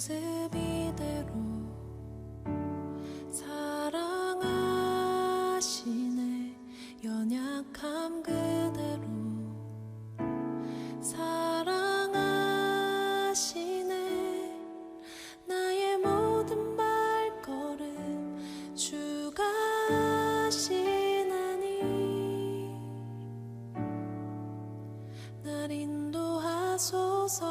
모습 이대로 사랑하시네. 연약함 그대로 사랑하시네. 나의 모든 발걸음 주가 하시나니 날 인도하소서.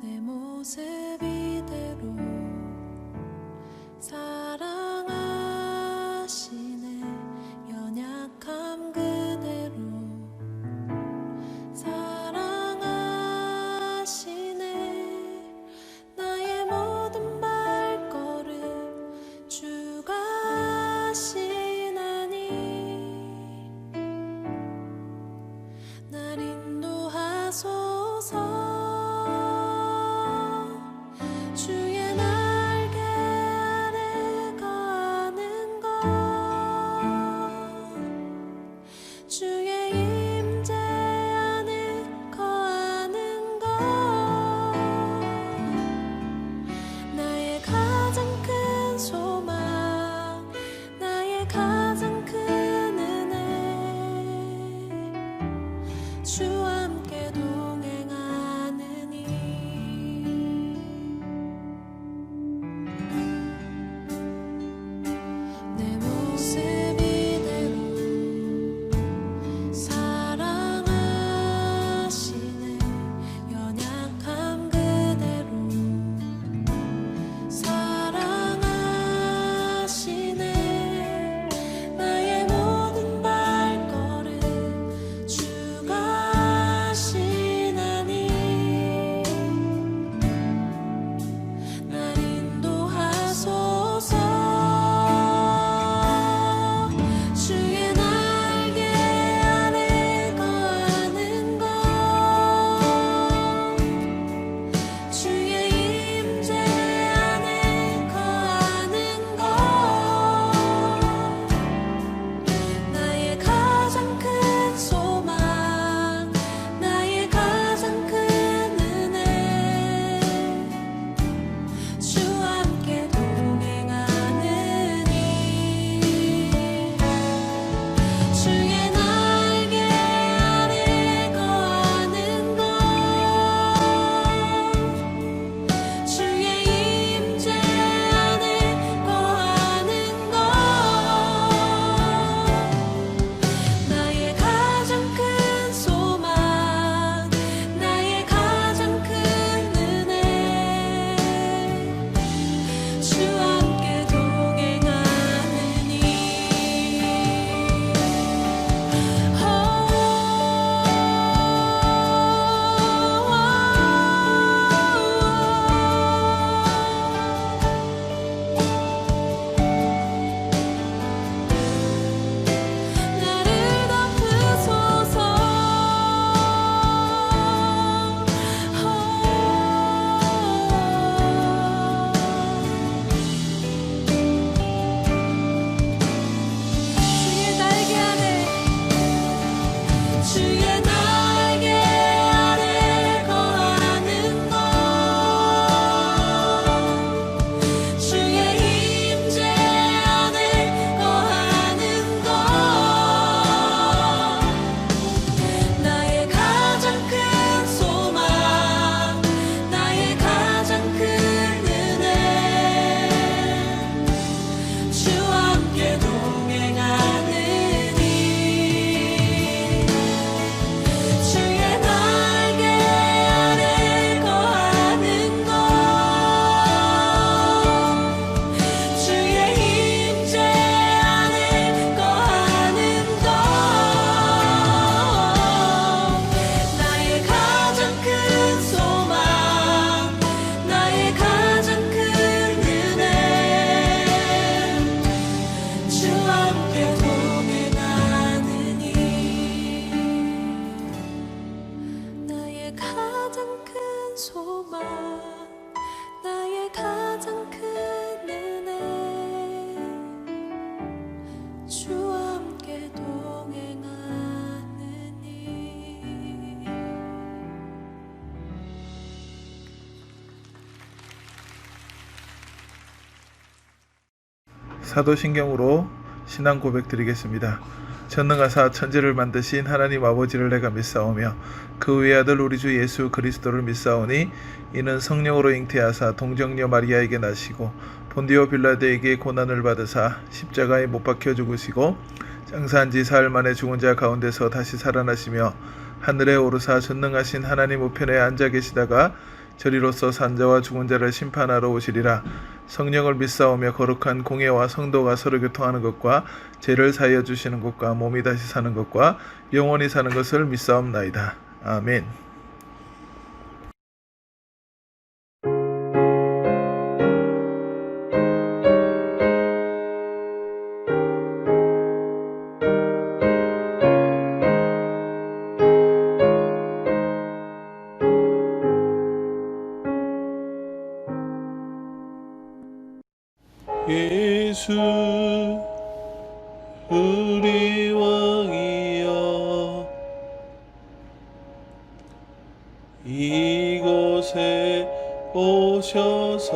내 모습 이대로 사랑하시네. 연약함 그대로 사랑하시네. 나의 모든 발걸음 주가 하시나니 날 인도하소서. 주의 날개 아래 거하는 것, 주의 임재 안에 거하는 것, 나의 가장 큰 소망, 나의 가장 큰 은혜. 주와 함께 동행하는 사도신경으로 신앙 고백 드리겠습니다. 전능하사 천지를 만드신 하나님 아버지를 내가 믿사오며 그 외아들 우리 주 예수 그리스도를 믿사오니 이는 성령으로 잉태하사 동정녀 마리아에게 나시고 본디오 빌라도에게 고난을 받으사 십자가에 못 박혀 죽으시고 장사한 지 사흘 만에 죽은 자 가운데서 다시 살아나시며 하늘에 오르사 전능하신 하나님 우편에 앉아 계시다가 저리로서 산자와 죽은 자를 심판하러 오시리라. 성령을 믿사오며 거룩한 공예와 성도가 서로 교통하는 것과 죄를 사하여 주시는 것과 몸이 다시 사는 것과 영원히 사는 것을 믿사옵나이다. 아멘. 예수 우리 왕이여 이곳에 오셔서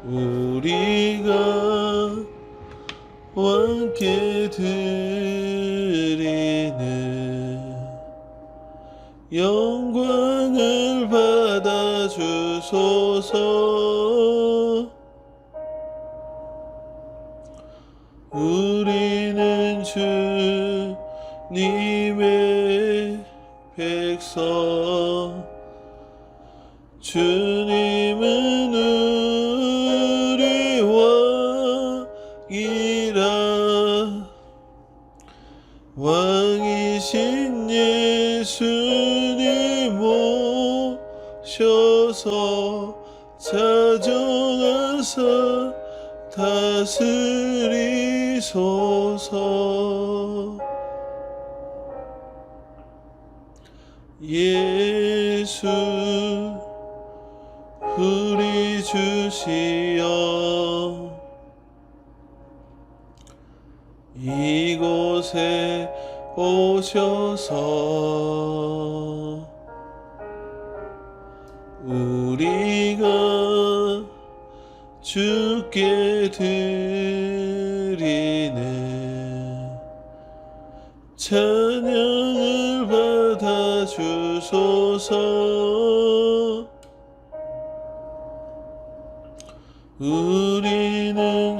우리가 왕께 드리는 영광을 받아 주소서. 우리는 주님의 백성, 주님은 우리 왕이라. 왕이신 예수님 모셔서 자정하사 다스리소서. 예수 우리 주시여 이곳에 오셔서 우리가 주께 드리는 찬양을 받아 주소서. 우리는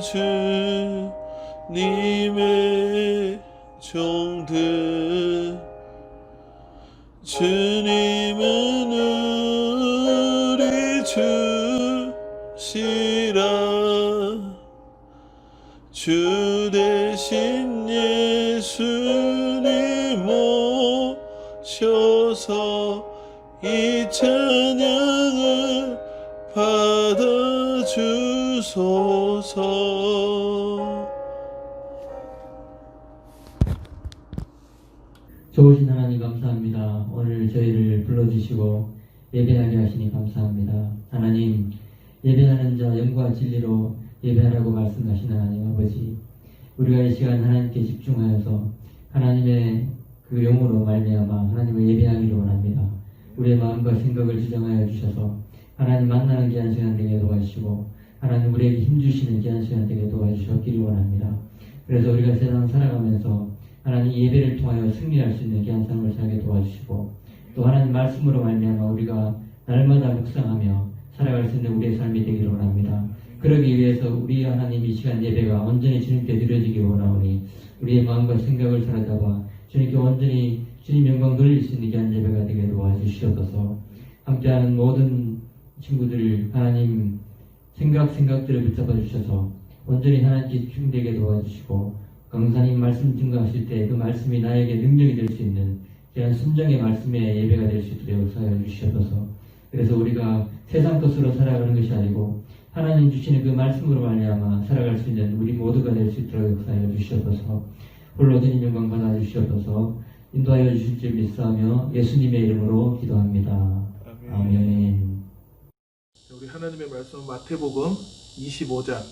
주님의 종들, 주님은 우리 주시라. 주 대신 예수님 모셔서 이 찬양을 받아 주소서. 좋으신 하나님 감사합니다. 오늘 저희를 불러주시고 예배하게 하시니 감사합니다. 하나님, 예배하는 자 영과 진리로 예배하라고 말씀하신 하나님 아버지, 우리가 이 시간 하나님께 집중하여서 하나님의 그 영으로 말미암아 하나님을 예배하기를 원합니다. 우리의 마음과 생각을 지정하여 주셔서 하나님 만나는 귀한 시간 되게 도와주시고 하나님 우리에게 힘주시는 귀한 시간 되게 도와주셨기를 원합니다. 그래서 우리가 세상 살아가면서 하나님 예배를 통하여 승리할 수 있는 귀한 삶을 살게 도와주시고 또 하나님 말씀으로 말미암아 우리가 날마다 묵상하며 살아갈 수 있는 우리의 삶이 되기를 원합니다. 그러기 위해서 우리 하나님 이 시간 예배가 온전히 주님께 드려지기 원하오니 우리의 마음과 생각을 사로잡아 주님께 온전히 주님 영광 돌릴 수 있는 귀한 예배가 되게 도와주시옵소서. 함께하는 모든 친구들 하나님 생각들을 붙잡아 주셔서 온전히 하나님께 집중되게 도와주시고 강사님 말씀 증거하실 때 그 말씀이 나에게 능력이 될 수 있는 귀한 순종의 말씀의 예배가 될 수 있도록 역사하여 주시옵소서. 그래서 우리가 세상 것으로 살아가는 것이 아니고 하나님 주시는 그 말씀으로 말미암아 살아갈 수 있는 우리 모두가 될 수 있도록 역사하여 주시옵소서. 홀로 주님 영광 받아 주시옵소서. 인도하여 주실 줄 믿사오며 예수님의 이름으로 기도합니다. 아멘. 우리 하나님의 말씀은 마태복음 25장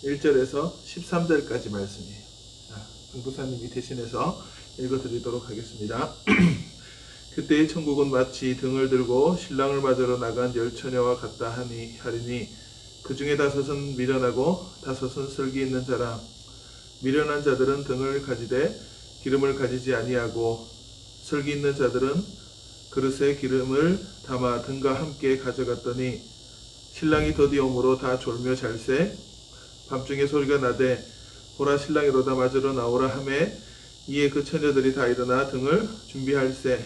1절에서 13절까지 말씀이에요. 강부사님이 대신해서 읽어드리도록 하겠습니다. 그때의 천국은 마치 등을 들고 신랑을 맞으러 나간 열 처녀와 같다 하리니 그 중에 5은 미련하고 5은 슬기 있는 자라. 미련한 자들은 등을 가지되 기름을 가지지 아니하고 슬기 있는 자들은 그릇에 기름을 담아 등과 함께 가져갔더니 신랑이 더디오므로 다 졸며 잘세. 밤중에 소리가 나되 보라 신랑이로다 맞으러 나오라 하매 이에 그 처녀들이 다 일어나 등을 준비할세.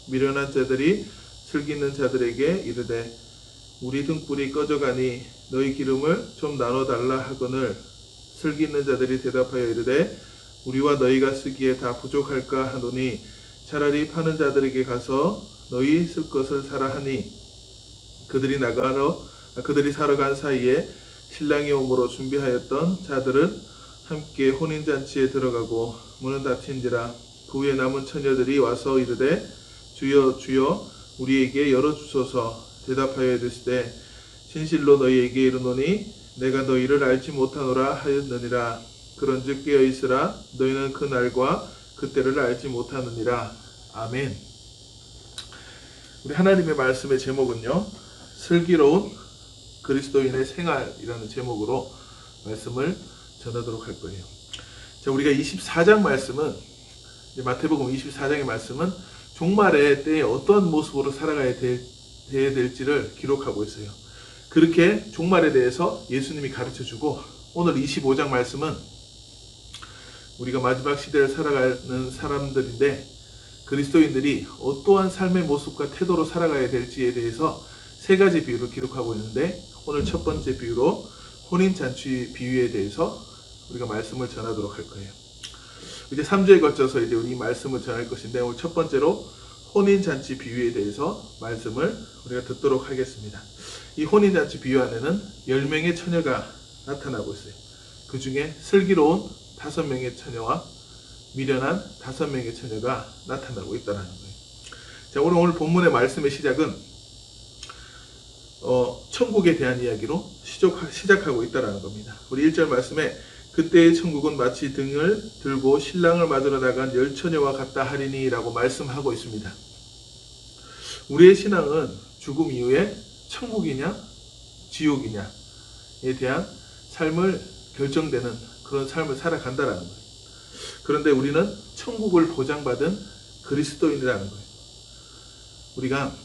미련한 자들이 슬기 있는 자들에게 이르되 우리 등불이 꺼져가니 너희 기름을 좀 나눠달라 하거늘 슬기 있는 자들이 대답하여 이르되 우리와 너희가 쓰기에 다 부족할까 하노니 차라리 파는 자들에게 가서 너희 쓸 것을 사라 하니 그들이 사러 간 사이에 신랑이 오므로 준비하였던 자들은 함께 혼인잔치에 들어가고 문은 닫힌지라. 그 후에 남은 처녀들이 와서 이르되 주여 주여 우리에게 열어주소서. 대답하여 이르시되 진실로 너희에게 이르노니 내가 너희를 알지 못하노라 하였느니라. 그런즉 깨어있으라. 너희는 그 날과 그때를 알지 못하느니라. 아멘. 우리 하나님의 말씀의 제목은요, 슬기로운 그리스도인의 생활이라는 제목으로 말씀을 전하도록 할 거예요. 자, 우리가 24장 말씀은, 마태복음 24장의 말씀은 종말의 때에 어떤 모습으로 살아가야 될지를 기록하고 있어요. 그렇게 종말에 대해서 예수님이 가르쳐주고, 오늘 25장 말씀은 우리가 마지막 시대를 살아가는 사람들인데 그리스도인들이 어떠한 삶의 모습과 태도로 살아가야 될지에 대해서 3가지 비유를 기록하고 있는데, 오늘 첫 번째 비유로 혼인잔치 비유에 대해서 우리가 말씀을 전하도록 할 거예요. 이제 3주에 거쳐서 이제 우리 말씀을 전할 것인데, 오늘 첫 번째로 혼인잔치 비유에 대해서 말씀을 우리가 듣도록 하겠습니다. 이 혼인잔치 비유 안에는 10명의 처녀가 나타나고 있어요. 그 중에 슬기로운 5명의 처녀와 미련한 5명의 처녀가 나타나고 있다는 거예요. 자, 오늘 본문의 말씀의 시작은 천국에 대한 이야기로 시작하고 있다는 겁니다. 우리 1절 말씀에 그때의 천국은 마치 등을 들고 신랑을 맞으러 나간 10처녀와 같다 하리니 라고 말씀하고 있습니다. 우리의 신앙은 죽음 이후에 천국이냐 지옥이냐에 대한 삶을 결정되는 그런 삶을 살아간다는 거예요. 그런데 우리는 천국을 보장받은 그리스도인이라는 거예요. 우리가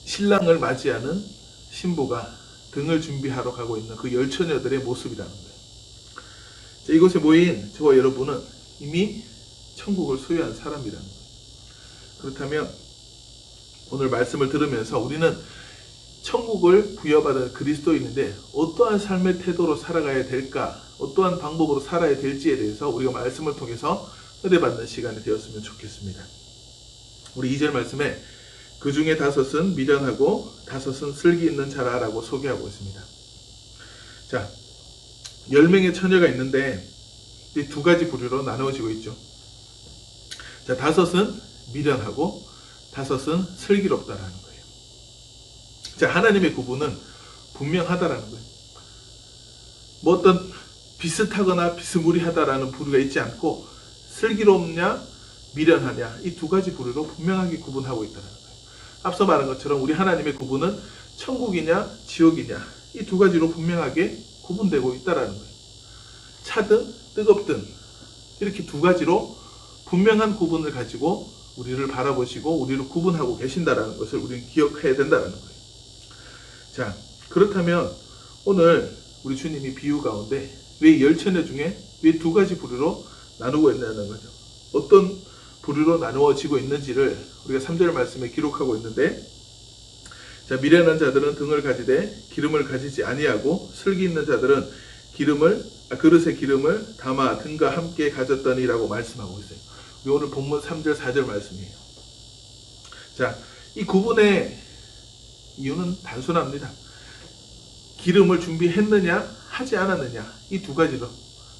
신랑을 맞이하는 신부가 등을 준비하러 가고 있는 그 10처녀들의 모습이라는 거예요. 자, 이곳에 모인 저와 여러분은 이미 천국을 소유한 사람이라는 거예요. 그렇다면 오늘 말씀을 들으면서 우리는 천국을 부여받은 그리스도인인데 어떠한 삶의 태도로 살아가야 될까, 어떠한 방법으로 살아야 될지에 대해서 우리가 말씀을 통해서 은혜받는 시간이 되었으면 좋겠습니다. 우리 2절 말씀에 그 중에 5은 미련하고 5은 슬기 있는 자라라고 소개하고 있습니다. 자, 10명의 처녀가 있는데 이 2가지 부류로 나누어지고 있죠. 자, 5은 미련하고 5은 슬기롭다라는 거예요. 자, 하나님의 구분은 분명하다라는 거예요. 뭐 어떤 비슷하거나 비스무리하다라는 부류가 있지 않고 슬기롭냐 미련하냐 이 2가지 부류로 분명하게 구분하고 있다는 거예요. 앞서 말한 것처럼 우리 하나님의 구분은 천국이냐 지옥이냐 이 2가지로 분명하게 구분되고 있다는 거예요. 차든 뜨겁든 이렇게 2가지로 분명한 구분을 가지고 우리를 바라보시고 우리를 구분하고 계신다는 것을 우리는 기억해야 된다는 거예요. 자, 그렇다면 오늘 우리 주님이 비유 가운데 왜 10처녀 중에 왜 2가지 부류로 나누고 있냐는 거죠. 어떤 부류로 나누어지고 있는지를 우리가 3절 말씀에 기록하고 있는데, 자, 미련한 자들은 등을 가지되 기름을 가지지 아니하고 슬기 있는 자들은 그릇에 기름을 담아 등과 함께 가졌더니라고 말씀하고 있어요. 우리 오늘 본문 3절 4절 말씀이에요. 자, 이 구분의 이유는 단순합니다. 기름을 준비했느냐 하지 않았느냐 이 2가지로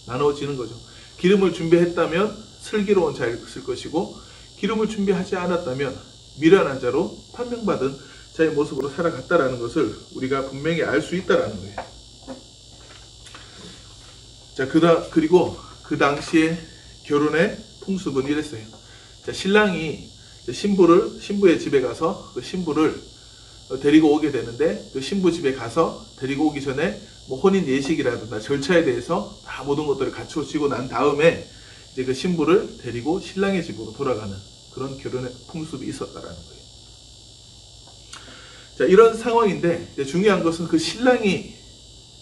나누어지는 거죠. 기름을 준비했다면 슬기로운 자였을 것이고, 기름을 준비하지 않았다면 미련한 자로 판명받은 자의 모습으로 살아갔다라는 것을 우리가 분명히 알 수 있다라는 거예요. 자, 그리고 그 당시에 결혼의 풍습은 이랬어요. 자, 신랑이 신부의 집에 가서 그 신부를 데리고 오게 되는데 그 신부 집에 가서 데리고 오기 전에 뭐 혼인 예식이라든가 절차에 대해서 다 모든 것들을 갖추어지고 난 다음에 이제 그 신부를 데리고 신랑의 집으로 돌아가는 그런 결혼의 풍습이 있었다라는 거예요. 자, 이런 상황인데 이제 중요한 것은 그 신랑이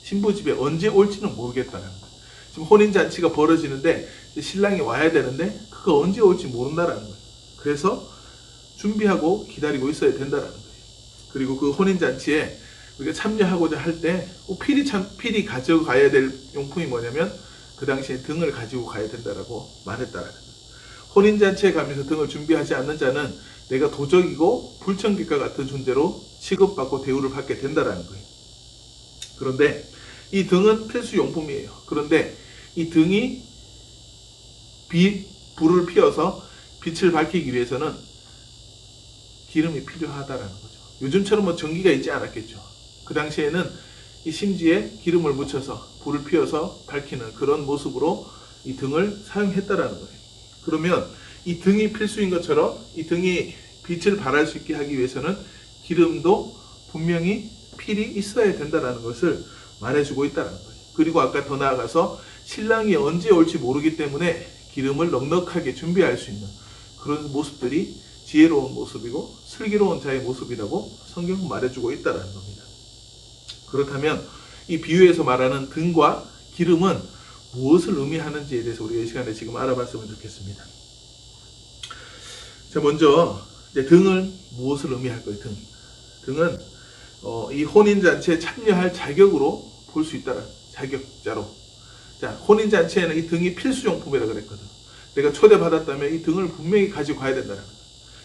신부 집에 언제 올지는 모르겠다는 거예요. 지금 혼인 잔치가 벌어지는데 신랑이 와야 되는데 그가 언제 올지 모른다라는 거예요. 그래서 준비하고 기다리고 있어야 된다라는 거예요. 그리고 그 혼인 잔치에 우리가 참여하고자 할 때 필히 가져가야 될 용품이 뭐냐면 그 당시에 등을 가지고 가야 된다라고 말했다라는 거예요. 혼인 잔치에 가면서 등을 준비하지 않는 자는 내가 도적이고 불청객과 같은 존재로 취급받고 대우를 받게 된다라는 거예요. 그런데 이 등은 필수 용품이에요. 그런데 이 등이 불을 피워서 빛을 밝히기 위해서는 기름이 필요하다라는 거죠. 요즘처럼 뭐 전기가 있지 않았겠죠. 그 당시에는 이 심지에 기름을 묻혀서 불을 피워서 밝히는 그런 모습으로 이 등을 사용했다라는 거예요. 그러면 이 등이 필수인 것처럼 이 등이 빛을 발할 수 있게 하기 위해서는 기름도 분명히 필히 있어야 된다라는 것을 말해주고 있다는 거예요. 그리고 아까 더 나아가서 신랑이 언제 올지 모르기 때문에 기름을 넉넉하게 준비할 수 있는 그런 모습들이 지혜로운 모습이고 슬기로운 자의 모습이라고 성경은 말해주고 있다는 겁니다. 그렇다면 이 비유에서 말하는 등과 기름은 무엇을 의미하는지에 대해서 우리가 이 시간에 지금 알아봤으면 좋겠습니다. 자, 먼저 이제 등은 무엇을 의미할까요? 등은 이 혼인잔치에 참여할 자격으로 볼 수 있다는 자격자로. 자, 혼인잔치에는 이 등이 필수용품이라 그랬거든. 내가 초대받았다면 이 등을 분명히 가지고 가야 된다는 거야.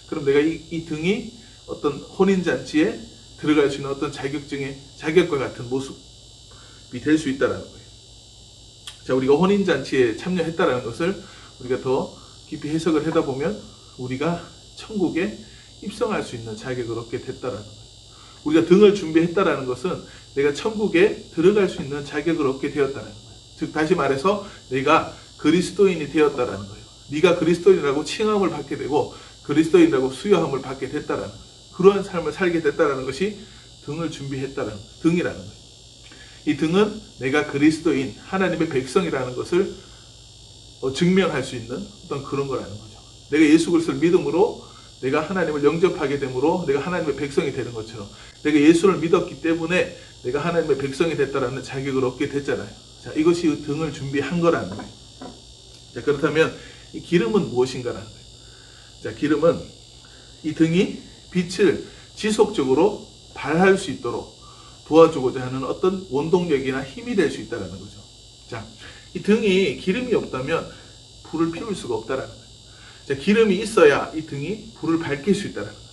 그럼 내가 이 등이 어떤 혼인잔치에 들어갈 수 있는 어떤 자격증의 자격과 같은 모습이 될 수 있다는 거예요. 자, 우리가 혼인잔치에 참여했다는 것을 우리가 더 깊이 해석을 하다 보면 우리가 천국에 입성할 수 있는 자격을 얻게 됐다는 거예요. 우리가 등을 준비했다는 것은 내가 천국에 들어갈 수 있는 자격을 얻게 되었다는 거예요. 즉 다시 말해서 내가 그리스도인이 되었다는 거예요. 네가 그리스도인이라고 칭함을 받게 되고 그리스도인이라고 수여함을 받게 됐다는 거예요. 그러한 삶을 살게 됐다는 것이 등을 준비했다는 등이라는 거예요. 이 등은 내가 그리스도인 하나님의 백성이라는 것을 증명할 수 있는 어떤 그런 거라는 거죠. 내가 예수 그리스도를 믿음으로 내가 하나님을 영접하게 되므로 내가 하나님의 백성이 되는 것처럼 내가 예수를 믿었기 때문에 내가 하나님의 백성이 됐다라는 자격을 얻게 됐잖아요. 자, 이것이 등을 준비한 거라는 거예요. 자, 그렇다면 이 기름은 무엇인가라는 거예요. 자, 기름은 이 등이 빛을 지속적으로 발할 수 있도록 도와주고자 하는 어떤 원동력이나 힘이 될 수 있다는 거죠. 자, 이 등이 기름이 없다면 불을 피울 수가 없다는 거예요. 자, 기름이 있어야 이 등이 불을 밝힐 수 있다는 거예요.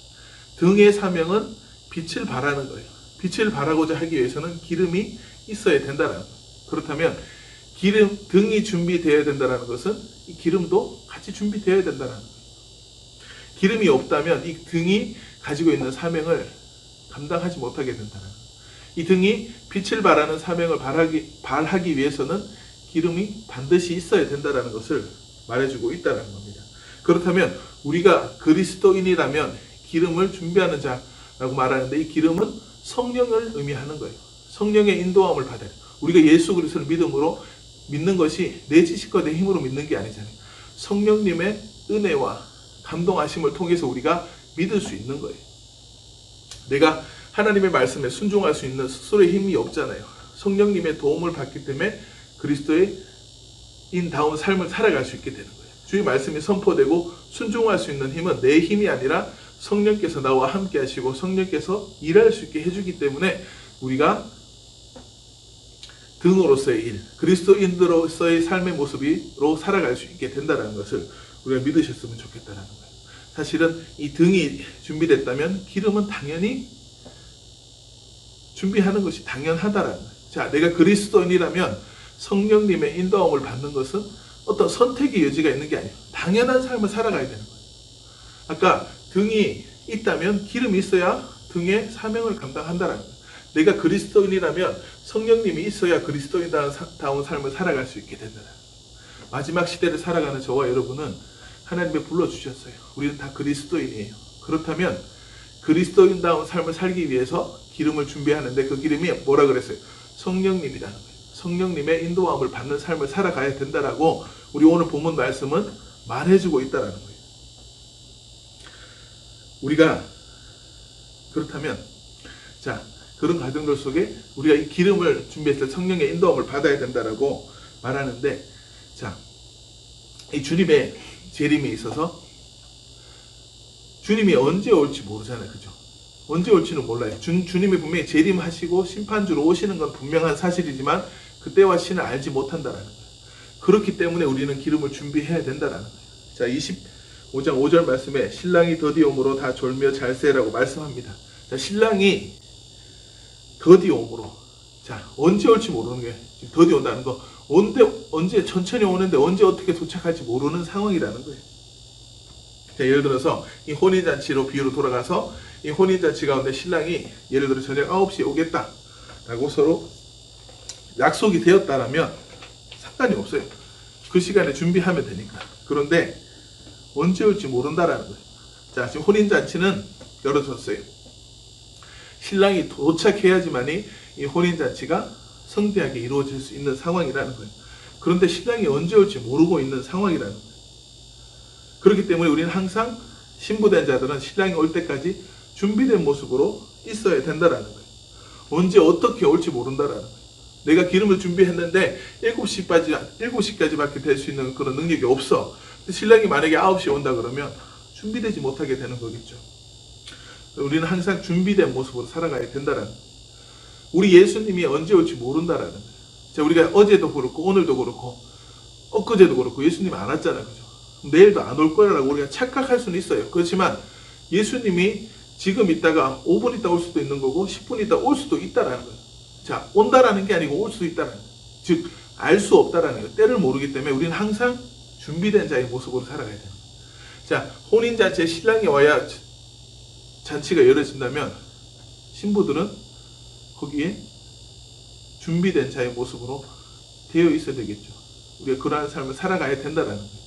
등의 사명은 빛을 발하는 거예요. 빛을 발하고자 하기 위해서는 기름이 있어야 된다는 거예요. 그렇다면 등이 준비되어야 된다는 것은 이 기름도 같이 준비되어야 된다는 거예요. 기름이 없다면 이 등이 가지고 있는 사명을 감당하지 못하게 된다는 거예요. 이 등이 빛을 발하는 사명을 발하기 위해서는 기름이 반드시 있어야 된다는 것을 말해주고 있다는 겁니다. 그렇다면 우리가 그리스도인이라면 기름을 준비하는 자라고 말하는데 이 기름은 성령을 의미하는 거예요. 성령의 인도함을 받아요. 우리가 예수 그리스도를 믿는 것이 내 지식과 내 힘으로 믿는 게 아니잖아요. 성령님의 은혜와 감동하심을 통해서 우리가 믿을 수 있는 거예요. 내가 하나님의 말씀에 순종할 수 있는 스스로의 힘이 없잖아요. 성령님의 도움을 받기 때문에 그리스도의 인다운 삶을 살아갈 수 있게 되는 거예요. 주의 말씀이 선포되고 순종할 수 있는 힘은 내 힘이 아니라 성령께서 나와 함께 하시고 성령께서 일할 수 있게 해주기 때문에 우리가 등으로서의 일, 그리스도인으로서의 삶의 모습으로 살아갈 수 있게 된다는 것을 우리가 믿으셨으면 좋겠다는 거예요. 사실은 이 등이 준비됐다면 기름은 당연히 준비하는 것이 당연하다라는 거예요. 자, 내가 그리스도인이라면 성령님의 인도함을 받는 것은 어떤 선택의 여지가 있는 게 아니에요. 당연한 삶을 살아가야 되는 거예요. 아까 등이 있다면 기름이 있어야 등의 사명을 감당한다라는 거예요. 내가 그리스도인이라면 성령님이 있어야 그리스도인다운 삶을 살아갈 수 있게 된다는 거예요. 마지막 시대를 살아가는 저와 여러분은 하나님이 불러주셨어요. 우리는 다 그리스도인이에요. 그렇다면 그리스도인다운 삶을 살기 위해서 기름을 준비하는데 그 기름이 뭐라 그랬어요? 성령님이라는 거예요. 성령님의 인도함을 받는 삶을 살아가야 된다라고 우리 오늘 본문 말씀은 말해주고 있다라는 거예요. 우리가 그렇다면 자, 그런 과정들 속에 우리가 이 기름을 준비했을 때 성령의 인도함을 받아야 된다라고 말하는데, 자, 이 주님의 재림에 있어서 주님이 언제 올지 모르잖아요. 그죠? 언제 올지는 몰라요. 주님이 분명히 재림하시고 심판주로 오시는 건 분명한 사실이지만 그때와 시는 알지 못한다라는 거예요. 그렇기 때문에 우리는 기름을 준비해야 된다라는 거예요. 자, 25장 5절 말씀에 신랑이 더디 오므로 다 졸며 잘세라고 말씀합니다. 자, 신랑이 더디 오므로, 자, 언제 올지 모르는 게 지금 더디 온다는 거, 언제 천천히 오는데 언제 어떻게 도착할지 모르는 상황이라는 거예요. 자, 예를 들어서 이 혼인잔치로 비유로 돌아가서 이 혼인잔치 가운데 신랑이 예를 들어 저녁 9시에 오겠다라고 서로 약속이 되었다라면 상관이 없어요. 그 시간에 준비하면 되니까. 그런데 언제 올지 모른다라는 거예요. 자, 지금 혼인잔치는 열어졌어요. 신랑이 도착해야지만이 이 혼인잔치가 성대하게 이루어질 수 있는 상황이라는 거예요. 그런데 신랑이 언제 올지 모르고 있는 상황이라는 거예요. 그렇기 때문에 우리는 항상 신부된 자들은 신랑이 올 때까지 준비된 모습으로 있어야 된다라는 거예요. 언제 어떻게 올지 모른다라는 거예요. 내가 기름을 준비했는데 7시까지밖에 될 수 있는 그런 능력이 없어. 신랑이 만약에 9시에 온다 그러면 준비되지 못하게 되는 거겠죠. 우리는 항상 준비된 모습으로 살아가야 된다라는 거예요. 우리 예수님이 언제 올지 모른다라는 거예요. 자, 우리가 어제도 그렇고 오늘도 그렇고 엊그제도 그렇고 예수님이 안 왔잖아요. 그죠? 내일도 안 올 거라고 우리가 착각할 수는 있어요. 그렇지만 예수님이 지금 있다가 5분 있다 올 수도 있는 거고 10분 있다 올 수도 있다라는 거예요. 자, 온다라는 게 아니고 올 수도 있다라는 거예요. 즉, 알 수 없다라는 거예요. 때를 모르기 때문에 우리는 항상 준비된 자의 모습으로 살아가야 돼요. 자, 혼인잔치에 신랑이 와야 잔치가 열어진다면 신부들은 거기에 준비된 자의 모습으로 되어 있어야 되겠죠. 우리가 그러한 삶을 살아가야 된다라는 거예요.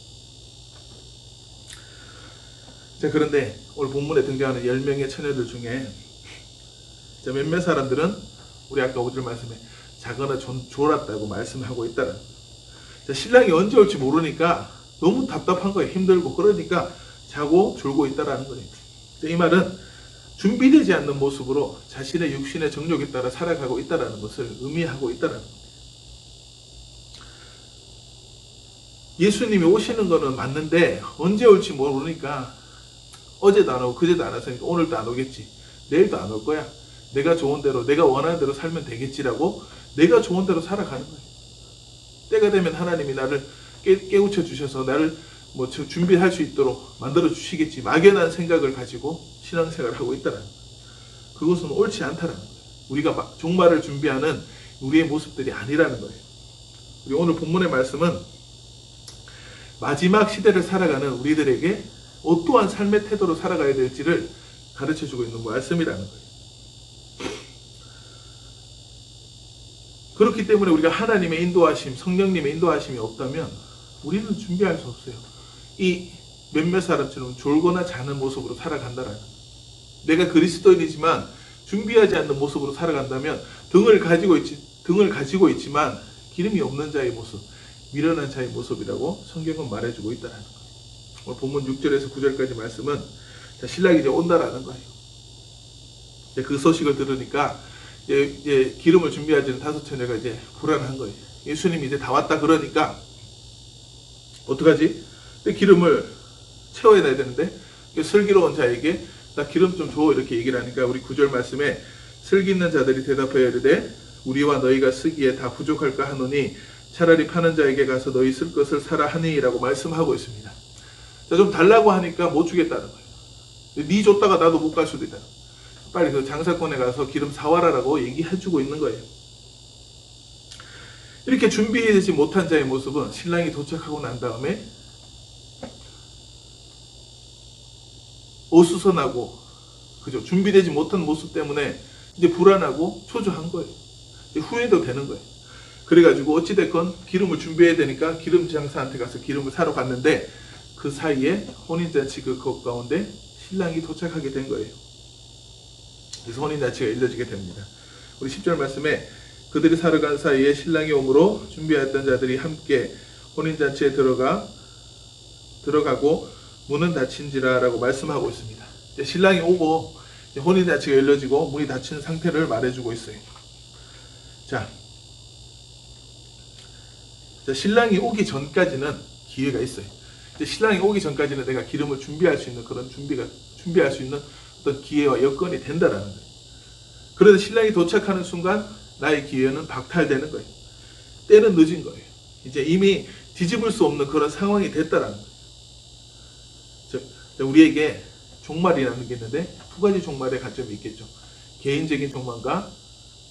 자, 그런데 오늘 본문에 등장하는 10명의 처녀들 중에 자, 몇몇 사람들은 우리 아까 5절 말씀에 자거나 졸았다고 말씀하고 있다는 거예요. 자, 신랑이 언제 올지 모르니까 너무 답답한 거예요. 힘들고. 그러니까 자고 졸고 있다라는 거예요. 자, 이 말은 준비되지 않는 모습으로 자신의 육신의 정욕에 따라 살아가고 있다는 것을 의미하고 있다는 거예요. 예수님이 오시는 거는 맞는데 언제 올지 모르니까 어제도 안 오고 그제도 안 왔으니까 오늘도 안 오겠지. 내일도 안 올 거야. 내가 좋은 대로 내가 원하는 대로 살면 되겠지라고 내가 좋은 대로 살아가는 거예요. 때가 되면 하나님이 나를 깨우쳐 주셔서 나를 뭐 준비할 수 있도록 만들어 주시겠지. 막연한 생각을 가지고 신앙생활을 하고 있다는 거예요. 그것은 옳지 않다는 거예요. 우리가 종말을 준비하는 우리의 모습들이 아니라는 거예요. 우리 오늘 본문의 말씀은 마지막 시대를 살아가는 우리들에게 어떠한 삶의 태도로 살아가야 될지를 가르쳐주고 있는 말씀이라는 거예요. 그렇기 때문에 우리가 하나님의 인도하심, 성령님의 인도하심이 없다면 우리는 준비할 수 없어요. 이 몇몇 사람처럼 졸거나 자는 모습으로 살아간다라는 거예요. 내가 그리스도인이지만 준비하지 않는 모습으로 살아간다면 등을 가지고 있지만 기름이 없는 자의 모습, 미련한 자의 모습이라고 성경은 말해주고 있다는 거예요. 오늘 본문 6절에서 9절까지 말씀은 신랑이 이제 온다라는 거예요. 그 소식을 들으니까 이제 기름을 준비하지는 5 처녀가 이제 불안한 거예요. 예수님이 이제 다 왔다 그러니까 어떡하지? 근데 기름을 채워야 되는데 슬기로운 자에게 나 기름 좀 줘 이렇게 얘기를 하니까 우리 9절 말씀에 슬기 있는 자들이 대답하여 이르되 우리와 너희가 쓰기에 다 부족할까 하노니 차라리 파는 자에게 가서 너희 쓸 것을 사라 하니라고 말씀하고 있습니다. 자, 좀 달라고 하니까 못 주겠다는 거예요. 네 줬다가 나도 못 갈 수도 있다. 빨리 그 장사꾼에 가서 기름 사와라라고 얘기해주고 있는 거예요. 이렇게 준비되지 못한 자의 모습은 신랑이 도착하고 난 다음에 어수선하고, 그죠? 준비되지 못한 모습 때문에 이제 불안하고 초조한 거예요. 후회도 되는 거예요. 그래가지고 어찌됐건 기름을 준비해야 되니까 기름 장사한테 가서 기름을 사러 갔는데 그 사이에 혼인잔치 그 가운데 신랑이 도착하게 된 거예요. 그래서 혼인잔치가 이뤄지게 됩니다. 우리 10절 말씀에 그들이 살아간 사이에 신랑이 오므로 준비하였던 자들이 함께 혼인잔치에 들어가고 문은 닫힌지라 라고 말씀하고 있습니다. 이제 신랑이 오고 이제 혼인잔치가 이루어지고 문이 닫힌 상태를 말해주고 있어요. 자, 신랑이 오기 전까지는 기회가 있어요. 이제 신랑이 오기 전까지는 내가 기름을 준비할 수 있는 그런 준비할 수 있는 어떤 기회와 여건이 된다라는 거예요. 그런데 신랑이 도착하는 순간 나의 기회는 박탈되는 거예요. 때는 늦은 거예요. 이제 이미 뒤집을 수 없는 그런 상황이 됐다라는 거예요. 우리에게 종말이라는 게 있는데 두 가지 종말의 관점이 있겠죠. 개인적인 종말과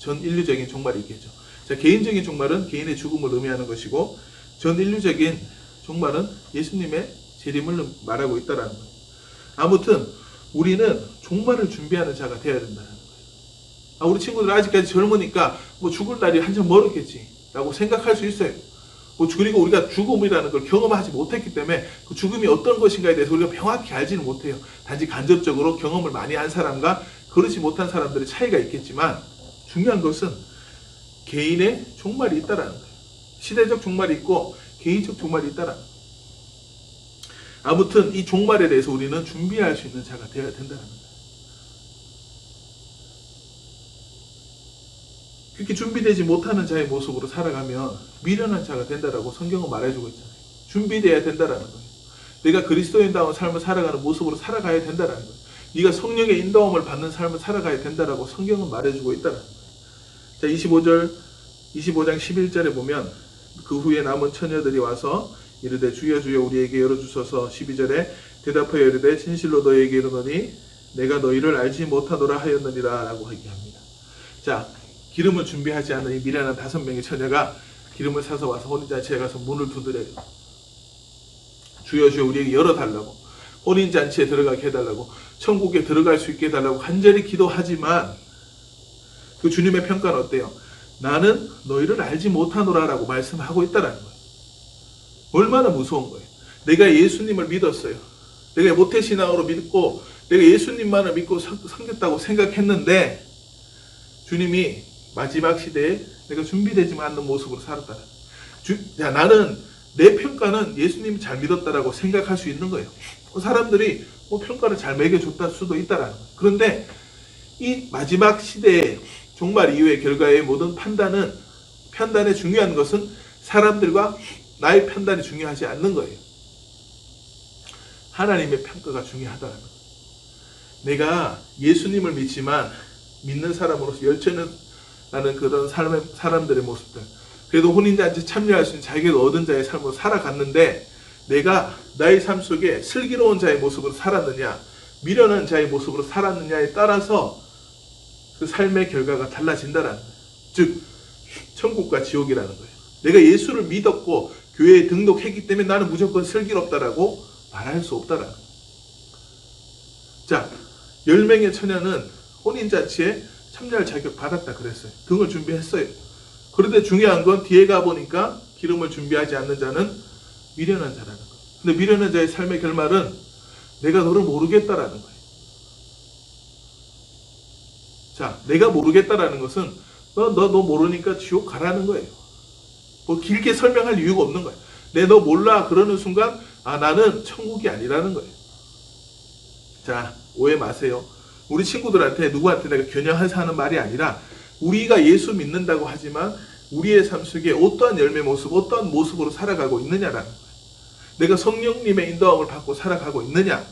전 인류적인 종말이 있겠죠. 자, 개인적인 종말은 개인의 죽음을 의미하는 것이고 전 인류적인 종말은 예수님의 재림을 말하고 있다는 거예요. 아무튼 우리는 종말을 준비하는 자가 되어야 된다는 거예요. 우리 친구들 아직까지 젊으니까 뭐 죽을 날이 한참 멀었겠지 라고 생각할 수 있어요. 그리고 우리가 죽음이라는 걸 경험하지 못했기 때문에 그 죽음이 어떤 것인가에 대해서 우리가 명확히 알지는 못해요. 단지 간접적으로 경험을 많이 한 사람과 그렇지 못한 사람들의 차이가 있겠지만 중요한 것은 개인의 종말이 있다라는 거예요. 시대적 종말이 있고 개인적 종말이 있다라는 거예요. 아무튼 이 종말에 대해서 우리는 준비할 수 있는 자가 되어야 된다는 거예요. 그렇게 준비되지 못하는 자의 모습으로 살아가면 미련한 자가 된다라고 성경은 말해주고 있잖아요. 준비되어야 된다라는 거예요. 내가 그리스도인다운 삶을 살아가는 모습으로 살아가야 된다라는 거예요. 네가 성령의 인도함을 받는 삶을 살아가야 된다라고 성경은 말해주고 있다라는 거예요. 자, 25장 11절에 보면 그 후에 남은 처녀들이 와서 이르되 주여 주여 우리에게 열어주소서. 12절에 대답하여 이르되 진실로 너희에게 이르노니 내가 너희를 알지 못하노라 하였느니라 라고 얘기합니다. 자, 기름을 준비하지 않은 이 미련한 5명의 처녀가 기름을 사서 와서 혼인잔치에 가서 문을 두드려요. 주여 주여 우리에게 열어달라고, 혼인잔치에 들어가게 해달라고, 천국에 들어갈 수 있게 해달라고 간절히 기도하지만 그 주님의 평가는 어때요? 나는 너희를 알지 못하노라 라고 말씀하고 있다는 거예요. 얼마나 무서운 거예요. 내가 예수님을 믿었어요. 내가 모태신앙으로 믿고 내가 예수님만을 믿고 섬겼다고 생각했는데 주님이 마지막 시대에 내가 준비되지 않는 모습으로 살았다. 나는 내 평가는 예수님이 잘 믿었다라고 생각할 수 있는 거예요. 사람들이 평가를 잘 매겨줬다 수도 있다라는 거예요. 그런데 이 마지막 시대의 종말 이후의 결과의 모든 판단에 중요한 것은 사람들과 나의 판단이 중요하지 않는 거예요. 하나님의 평가가 중요하다는 거예요. 내가 예수님을 믿지만 믿는 사람으로서 열정하는 그런 사람들의 모습들, 그래도 혼인잔치 참여할 수 있는 자기가 얻은 자의 삶으로 살아갔는데 내가 나의 삶 속에 슬기로운 자의 모습으로 살았느냐, 미련한 자의 모습으로 살았느냐에 따라서 그 삶의 결과가 달라진다는 거예요. 즉 천국과 지옥이라는 거예요. 내가 예수를 믿었고 교회에 등록했기 때문에 나는 무조건 슬기롭다라고 말할 수 없다라는 거예요. 자, 10명의 처녀는 혼인잔치에 참여할 자격 받았다 그랬어요. 등을 준비했어요. 그런데 중요한 건 뒤에 가보니까 기름을 준비하지 않는 자는 미련한 자라는 거예요. 근데 미련한 자의 삶의 결말은 내가 너를 모르겠다라는 거예요. 자, 내가 모르겠다라는 것은 너 모르니까 지옥 가라는 거예요. 뭐 길게 설명할 이유가 없는 거예요. 내 너 몰라 그러는 순간 나는 천국이 아니라는 거예요. 자, 오해 마세요. 우리 친구들한테 누구한테 내가 겨냥해서 하는 말이 아니라 우리가 예수 믿는다고 하지만 우리의 삶 속에 어떠한 열매 모습, 어떠한 모습으로 살아가고 있느냐라는 거예요. 내가 성령님의 인도함을 받고 살아가고 있느냐,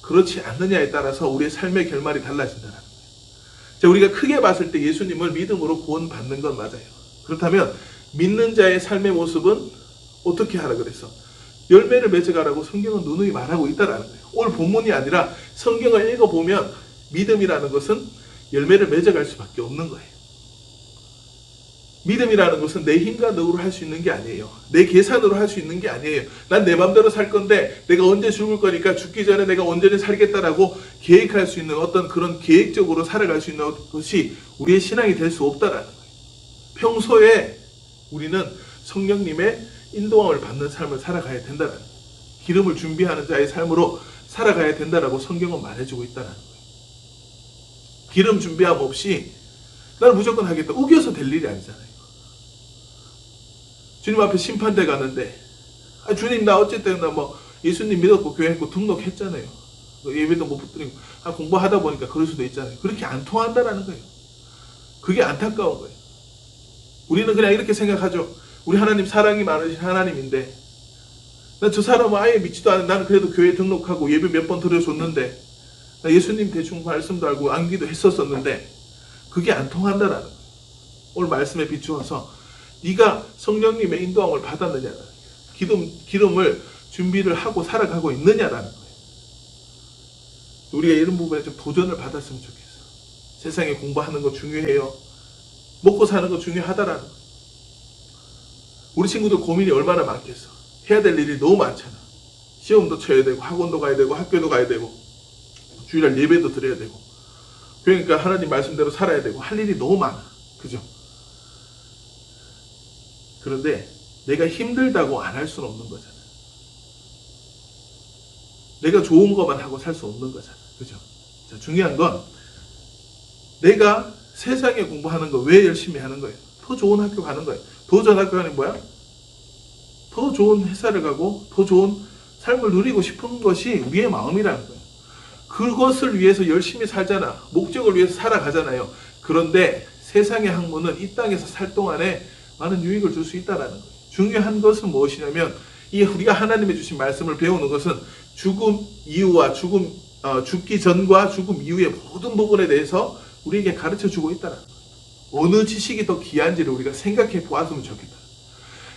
그렇지 않느냐에 따라서 우리의 삶의 결말이 달라진다는 거예요. 자, 우리가 크게 봤을 때 예수님을 믿음으로 구원받는 건 맞아요. 그렇다면 믿는 자의 삶의 모습은 어떻게 하라 그랬어? 열매를 맺어가라고 성경은 누누이 말하고 있다는 거예요. 오늘 본문이 아니라 성경을 읽어보면 믿음이라는 것은 열매를 맺어갈 수밖에 없는 거예요. 믿음이라는 것은 내 힘과 능으로 할 수 있는 게 아니에요. 내 계산으로 할 수 있는 게 아니에요. 난 내 맘대로 살 건데 내가 언제 죽을 거니까 죽기 전에 내가 온전히 살겠다라고 계획할 수 있는 어떤 그런 계획적으로 살아갈 수 있는 것이 우리의 신앙이 될 수 없다라는 거예요. 평소에 우리는 성령님의 인도함을 받는 삶을 살아가야 된다는 거예요. 기름을 준비하는 자의 삶으로 살아가야 된다라고 성경은 말해주고 있다는 거예요. 기름 준비함 없이 나는 무조건 하겠다. 우겨서 될 일이 아니잖아요. 주님 앞에 심판대 가는데 주님 나 어쨌든 나 뭐 예수님 믿었고 교회 했고 등록했잖아요. 예배도 못 붙들고 공부하다 보니까 그럴 수도 있잖아요. 그렇게 안 통한다라는 거예요. 그게 안타까운 거예요. 우리는 그냥 이렇게 생각하죠. 우리 하나님 사랑이 많으신 하나님인데 나 저 사람은 아예 믿지도 않은 나는 그래도 교회 등록하고 예배 몇 번 드려줬는데 나 예수님 대충 말씀도 알고 암기도 했었었는데 그게 안 통한다라는 거예요. 오늘 말씀에 비추어서 네가 성령님의 인도함을 받았느냐라는 거예요. 기름을 준비를 하고 살아가고 있느냐라는 거예요. 우리가 이런 부분에 좀 도전을 받았으면 좋겠어요. 세상에 공부하는 거 중요해요. 먹고 사는 거 중요하다라는 거예요. 우리 친구들 고민이 얼마나 많겠어. 해야 될 일이 너무 많잖아. 시험도 쳐야 되고 학원도 가야 되고 학교도 가야 되고 주일날 예배도 드려야 되고 그러니까 하나님 말씀대로 살아야 되고 할 일이 너무 많아. 그죠? 그런데 내가 힘들다고 안 할 수는 없는 거잖아. 내가 좋은 것만 하고 살 수 없는 거잖아. 그죠? 자, 중요한 건 내가 세상에 공부하는 거 왜 열심히 하는 거예요? 더 좋은 학교 가는 거예요. 더 좋은 학교 가는 뭐야? 더 좋은 회사를 가고 더 좋은 삶을 누리고 싶은 것이 우리의 마음이라는 거예요. 그것을 위해서 열심히 살잖아. 목적을 위해서 살아가잖아요. 그런데 세상의 학문은 이 땅에서 살 동안에 많은 유익을 줄 수 있다는 거예요. 중요한 것은 무엇이냐면 이 우리가 하나님의 주신 말씀을 배우는 것은 죽음 이후와 죽기 전과 죽음 이후의 모든 부분에 대해서 우리에게 가르쳐주고 있다는 거예요. 어느 지식이 더 귀한지를 우리가 생각해 보았으면 좋겠다.